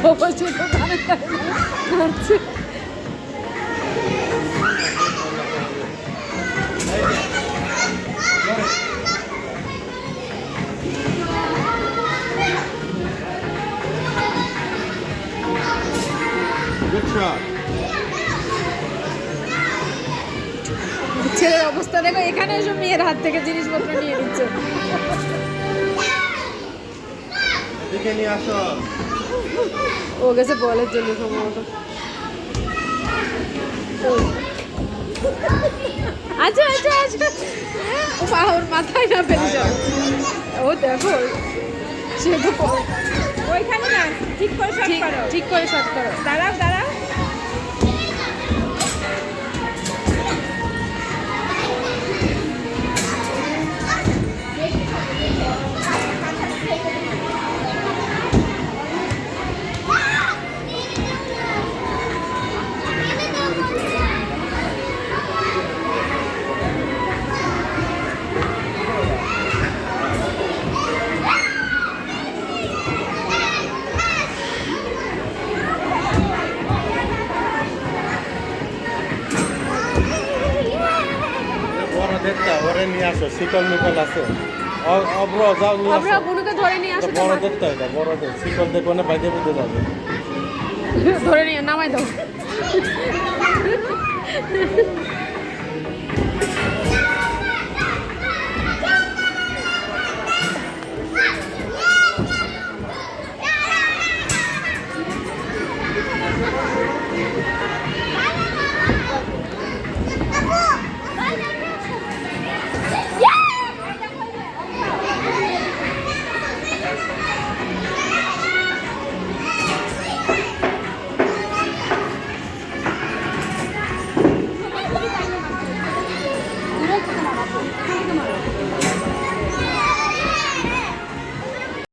বাবা ছোট আচ্ছা Good shot. ছেলের অবস্থা দেখো, এখানে এসে মেয়ের হাত থেকে জিনিসপত্র নিয়ে নিচ্ছে। এদিকে নিয়ে আসো। ও গেছে বলের জন্য সম্ভবত। আচ্ছা আচ্ছা আচ্ছা, ও ওর মাথায় না ফেলে যাও। ও দেখো সে তো ওইখানে না, ঠিক করে শট করো। ঠিক করে শট করো। দাঁড়াও দাঁড়াও। বড়দেরটা ওরে নিয়ে আসো, শিকল মিকল আছে। অব্র যাও নিয়ে আসো। আমরা বুনুকে ধরে নিয়ে আসো। বড়দেরটা এটা বড়দের শিকল দেখো না, বাইরে বুঝতে যাবে। ধরে নিয়ে নামাই দাও।